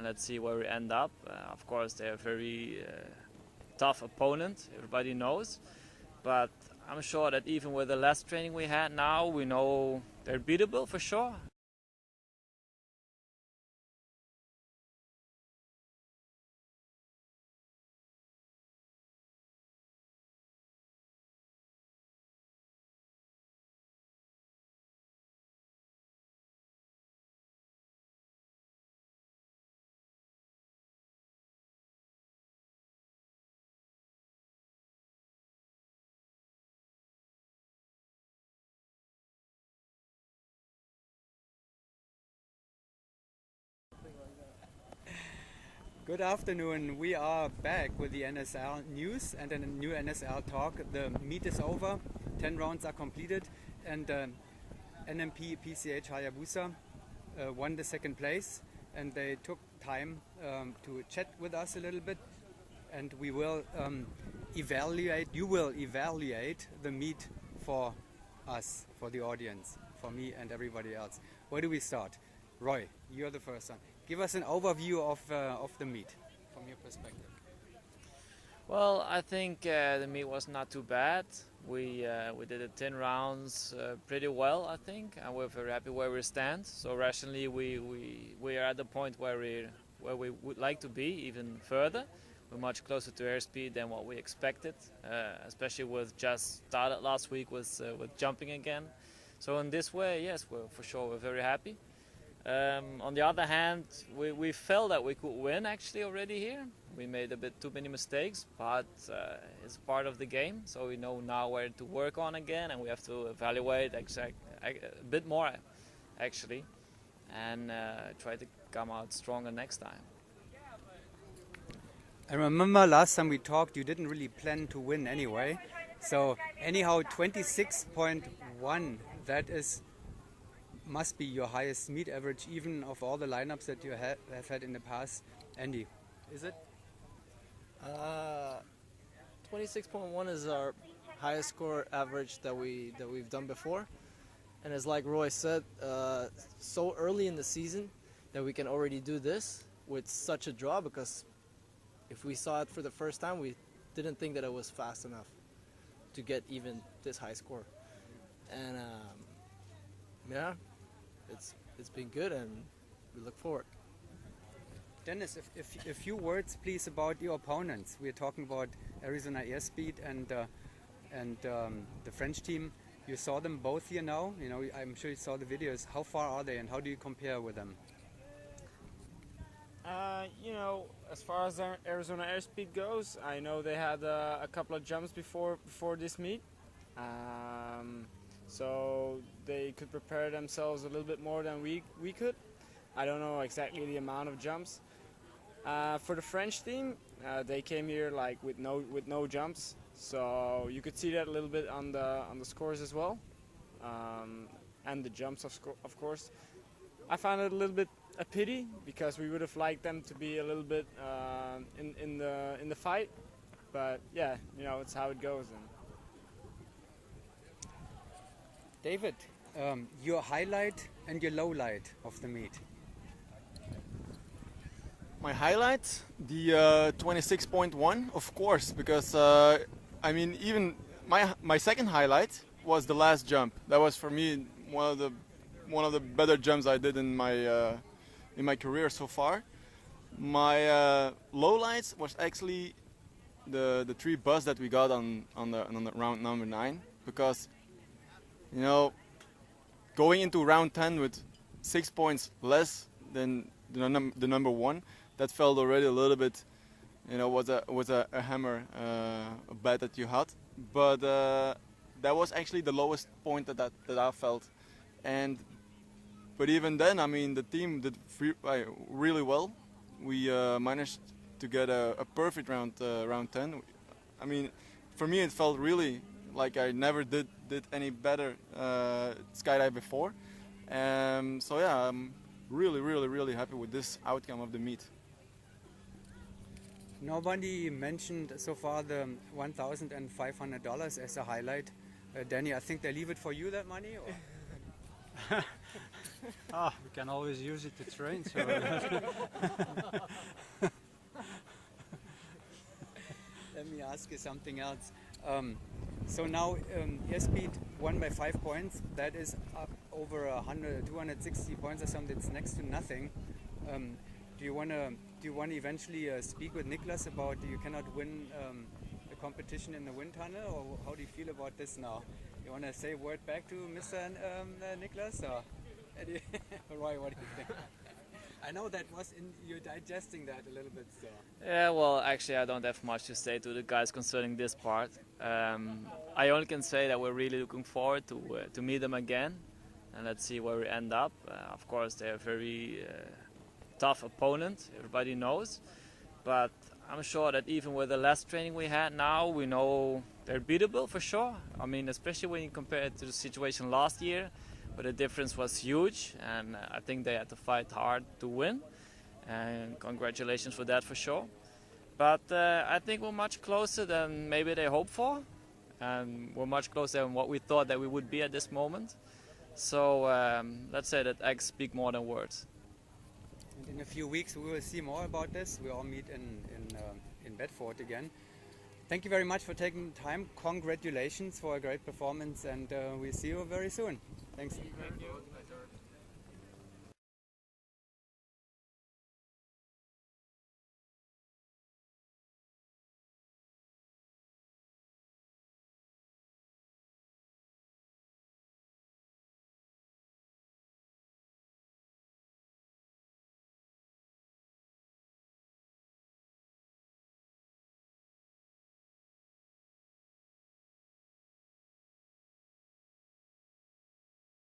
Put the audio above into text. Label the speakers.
Speaker 1: and let's see where we end up. Of course, they're a very tough opponent, everybody knows, but I'm sure that even with the less training we had now, we know they're beatable for sure.
Speaker 2: Good afternoon. We are back with the NSL news and a new NSL talk. The meet is over, 10 rounds are completed, and NMP-PCH Hayabusa won the second place, and they took time to chat with us a little bit, and we will you will evaluate the meet for us, for the audience, for me and everybody else. Where do we start? Roy, you're the first one. Give us an overview of the meet from your perspective.
Speaker 1: Well, I think the meet was not too bad. We did the 10 rounds pretty well, I think, and we're very happy where we stand. So rationally, we are at the point where we would like to be, even further. We're much closer to airspeed than what we expected, especially with just started last week with jumping again. So in this way, yes, we're very happy. On the other hand, we felt that we could win actually already here. We made a bit too many mistakes, but it's part of the game. So we know now where to work on again, and we have to evaluate a bit more actually, and try to come out stronger next time.
Speaker 2: I remember last time we talked, you didn't really plan to win anyway. So anyhow, 26.1, that must be your highest meet average, even of all the lineups that you have had in the past. Andy, is it?
Speaker 3: 26.1 is our highest score average that we've done before, and as like Roy said, so early in the season that we can already do this with such a draw, because if we saw it for the first time, we didn't think that it was fast enough to get even this high score, and yeah. It's been good, and we look forward.
Speaker 2: Dennis, a few words, please, about your opponents. We're talking about Arizona Airspeed and the French team. You saw them both here now. You know, I'm sure you saw the videos. How far are they, and how do you compare with them?
Speaker 4: You know, as far as Arizona Airspeed goes, I know they had a couple of jumps before this meet. So they could prepare themselves a little bit more than we could. I don't know exactly the amount of jumps. For the French team, they came here like with no jumps, so you could see that a little bit on the scores as well, and the jumps of course. I found it a little bit a pity, because we would have liked them to be a little bit in the fight, but yeah, you know, it's how it goes.
Speaker 2: David, your highlight and your low light of the meet.
Speaker 5: My highlight, the 26.1, of course, because I mean, even my second highlight was the last jump. That was for me one of the better jumps I did in my career so far. My low lights was actually the 3 bus that we got on the round number 9, because, you know, going into round 10 with 6 points less than the number 1, that felt already a little bit, you know, was a hammer, a bet that you had. But that was actually the lowest point that I felt. But even then, I mean, the team did really well. We managed to get a perfect round 10. I mean, for me, it felt really like I never did any better skydive before. So yeah, I'm really happy with this outcome of the meet.
Speaker 2: Nobody mentioned so far the $1,500 as a highlight. Danny, I think they leave it for you, that money? Or?
Speaker 6: We can always use it to train. So
Speaker 2: Let me ask you something else. So now Airspeed won by 5 points. That is up over 260 points or something. It's next to nothing. Do you want to eventually speak with Niklas about you cannot win a competition in the wind tunnel, or how do you feel about this now? You want to say a word back to Mr. Niklas, or Roy? What do you think? I know that you're digesting that a little bit, so.
Speaker 1: Yeah, well, actually, I don't have much to say to the guys concerning this part. I only can say that we're really looking forward to meet them again, and let's see where we end up. Of course, they're a very tough opponent, everybody knows, but I'm sure that even with the less training we had now, we know they're beatable for sure. I mean, especially when you compare it to the situation last year, but the difference was huge, and I think they had to fight hard to win, and congratulations for that for sure. But I think we're much closer than maybe they hoped for, and we're much closer than what we thought that we would be at this moment. So let's say that acts speak more than words.
Speaker 2: And in a few weeks we will see more about this. We all meet in Bedford again. Thank you very much for taking the time. Congratulations for a great performance, and we'll see you very soon. Thanks.
Speaker 1: Thank you.